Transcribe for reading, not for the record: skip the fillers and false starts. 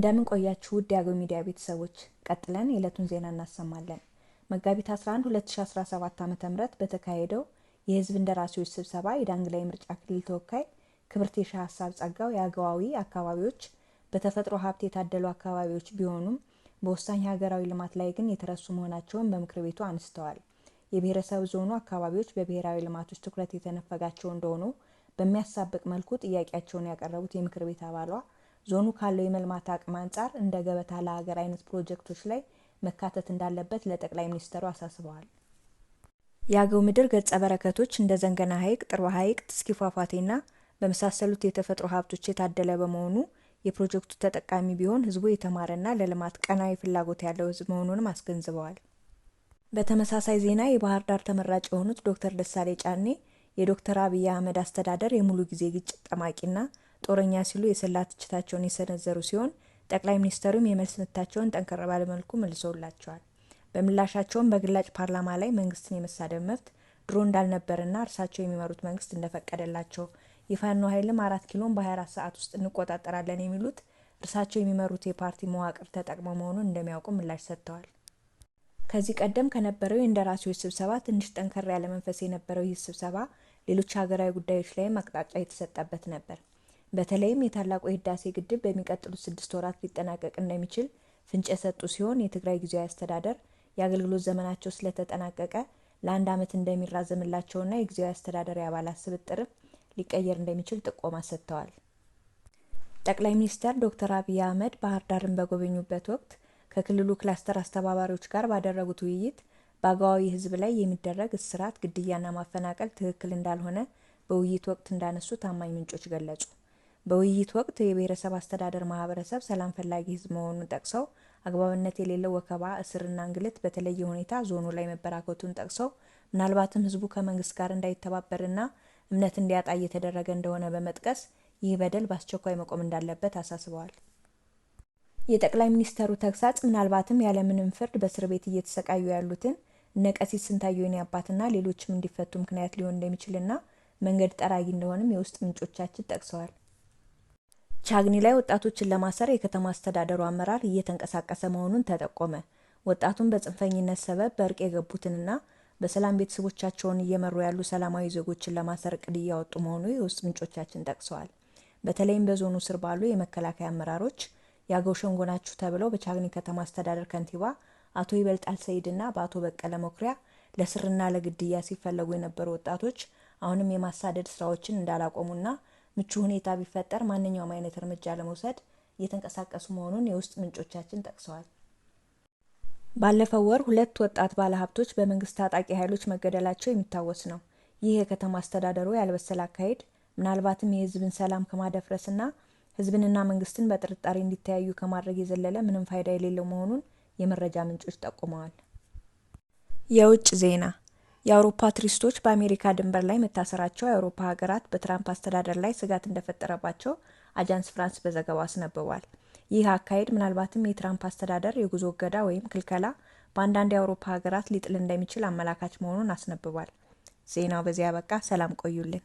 እንደምን ቆያችሁ ውድ የአገው ሚዲያ ቤተሰቦች፣ ቀጥለን የዕለቱን ዜና እናሰማለን። መጋቢት 11 2017 ዓ.ም በተካሄደው የህዝብ እንደራሴዎች ስብሰባ የዳንግላ ምርጫ ክልል ተወካይ ክብርት የሻህ ሀሳብ ጸጋው የአገዋዊ አካባቢዎች በተፈጥሮ ሀብት የታደሉ አካባቢዎች ቢሆኑም በወሳኝ ሀገራዊ ልማት ላይ ግን የተረሱ መሆናቸውን በምክር ቤቱ አንስተዋል። የብሔረሰብ ዞኑ አካባቢዎች በብሔራዊ ልማቶች ትኩረት የተነፈጋቸው እንደሆኑ በሚያሳብቅ መልኩ ጥያቄያቸውን ያቀረቡት የምክር ቤት አባሏ ዞኑ ካለው የመልማት አቅም አንጻር እንደ ገበታ ለሀገር አይነት ፕሮጀክቶች ላይ መካተት እንዳለበት ለጠቅላይ ሚኒስትሩ አሳስበዋል። የአገው ምድር ገጸ በረከቶች እንደ ዘንገና ሐይቅ፣ ጥርባ ሐይቅ፣ ትስኪ ፏፏቴና በመሳሰሉት የተፈጥሮ ሀብቶች የታደለ በመሆኑ የፕሮጀክቱ ተጠቃሚ ቢሆን ህዝቡ የተማረና ለልማት ቀናዊ ፍላጎት ያለው ህዝብ መሆኑንም አስገንዝበዋል። በተመሳሳይ ዜና የባህር ዳር ተመራጭ የሆኑት ዶክተር ደሳሌ ጫኔ የዶክተር አብይ አህመድ አስተዳደር የሙሉ ጊዜ ግጭት ጠማቂና ጦረኛ ሲሉ የሰላ ትችታቸውን የሰነዘሩ ሲሆን ጠቅላይ ሚኒስትሩም የመልስ ምታቸውን ጠንከር ባለ መልኩ መልሰውላቸዋል። በምላሻቸውም በግላጭ ፓርላማ ላይ መንግስትን የመሳደብ መብት ድሮ እንዳልነበረና እርሳቸው የሚመሩት መንግስት እንደፈቀደላቸው የፋኖ ኃይልም 4 ኪሎን በ24 ሰዓት ውስጥ እንቆጣጠራለን የሚሉት እርሳቸው የሚመሩት የፓርቲ መዋቅር ተጠቅመው መሆኑን እንደሚያውቁ ምላሽ ሰጥተዋል። ከዚህ ቀደም ከነበረው የእንደራሴዎች ስብሰባ ትንሽ ጠንከር ያለ መንፈስ የነበረው ይህ ስብሰባ ሌሎች ሀገራዊ ጉዳዮች ላይም አቅጣጫ የተሰጠበት ነበር። በተለይም የታላቁ የህዳሴ ግድብ በሚቀጥሉት 6 ወራት ሊጠናቀቅ እንደሚችል ፍንጭ የሰጡ ሲሆን የትግራይ ጊዜያዊ አስተዳደር የአገልግሎት ዘመናቸው ስለተጠናቀቀ ለአንድ ዓመት እንደሚራዘምላቸውና የጊዜያዊ አስተዳደር አባላት ስብጥርም ሊቀየር እንደሚችል ጥቆማ ሰጥተዋል። ጠቅላይ ሚኒስትር ዶክተር አብይ አህመድ ባህር ዳርን በጎበኙበት ወቅት ከክልሉ ክላስተር አስተባባሪዎች ጋር ባደረጉት ውይይት በአገዋዊ ህዝብ ላይ የሚደረግ እስራት፣ ግድያና ማፈናቀል ትክክል እንዳልሆነ በውይይት ወቅት እንዳነሱ ታማኝ ምንጮች ገለጹ። በውይይት ወቅት የብሔረሰብ አስተዳደር ማህበረሰብ ሰላም ፈላጊ ህዝብ መሆኑን ጠቅሰው አግባብነት የሌለው ወከባ፣ እስርና እንግልት በተለየ ሁኔታ ዞኑ ላይ መበራከቱን ጠቅሰው ምናልባትም ህዝቡ ከመንግስት ጋር እንዳይተባበርና እምነት እንዲያጣ እየተደረገ እንደሆነ በመጥቀስ ይህ በደል በአስቸኳይ መቆም እንዳለበት አሳስበዋል። የጠቅላይ ሚኒስትሩ ተግሳጽ ምናልባትም ያለምንም ፍርድ በእስር ቤት እየተሰቃዩ ያሉትን እነ ቀሲስ ስንታየሁ የኔ አባትና ሌሎችም እንዲፈቱ ምክንያት ሊሆን እንደሚችልና መንገድ ጠራጊ እንደሆነም የውስጥ ምንጮቻችን ጠቅሰዋል። ቻግኒ ላይ ወጣቶችን ለማሰር የከተማ አስተዳደሩ አመራር እየተንቀሳቀሰ መሆኑን ተጠቆመ። ወጣቱን በጽንፈኝነት ሰበብ በእርቅ የገቡትንና በሰላም ቤተሰቦቻቸውን እየመሩ ያሉ ሰላማዊ ዜጎችን ለማሰር እቅድ እያወጡ መሆኑ የውስጥ ምንጮቻችን ጠቅሰዋል። በተለይም በዞኑ ስር ባሉ የመከላከያ አመራሮች የአገው ሸንጎ ናችሁ ተብለው በቻግኒ ከተማ አስተዳደር ከንቲባ አቶ ይበልጣል ሰይድና በአቶ በቀለ መኩሪያ ለስርና ለግድያ ሲፈለጉ የነበሩ ወጣቶች አሁንም የማሳደድ ስራዎችን እንዳላቆሙና ምቹ ሁኔታ ቢፈጠር ማንኛውም አይነት እርምጃ ለመውሰድ እየተንቀሳቀሱ መሆኑን የውስጥ ምንጮቻችን ጠቅሰዋል። ባለፈው ወር 2 ወጣት ባለሀብቶች በመንግስት ታጣቂ ኃይሎች መገደላቸው የሚታወስ ነው። ይህ የከተማ አስተዳደሩ ያልበሰለ አካሄድ ምናልባትም የህዝብን ሰላም ከማደፍረስና ህዝብንና መንግስትን በጥርጣሬ እንዲተያዩ ከማድረግ የዘለለ ምንም ፋይዳ የሌለው መሆኑን የመረጃ ምንጮች ጠቁመዋል። የውጭ ዜና። የአውሮፓ ቱሪስቶች በአሜሪካ ድንበር ላይ መታሰራቸው የአውሮፓ ሀገራት በትራምፕ አስተዳደር ላይ ስጋት እንደፈጠረባቸው አጃንስ ፍራንስ በዘገባው አስነብቧል። ይህ አካሄድ ምናልባትም የትራምፕ አስተዳደር የጉዞ እገዳ ወይም ክልከላ በአንዳንድ የአውሮፓ ሀገራት ሊጥል እንደሚችል አመላካች መሆኑን አስነብቧል። ዜናው በዚያ በቃ። ሰላም ቆዩልን።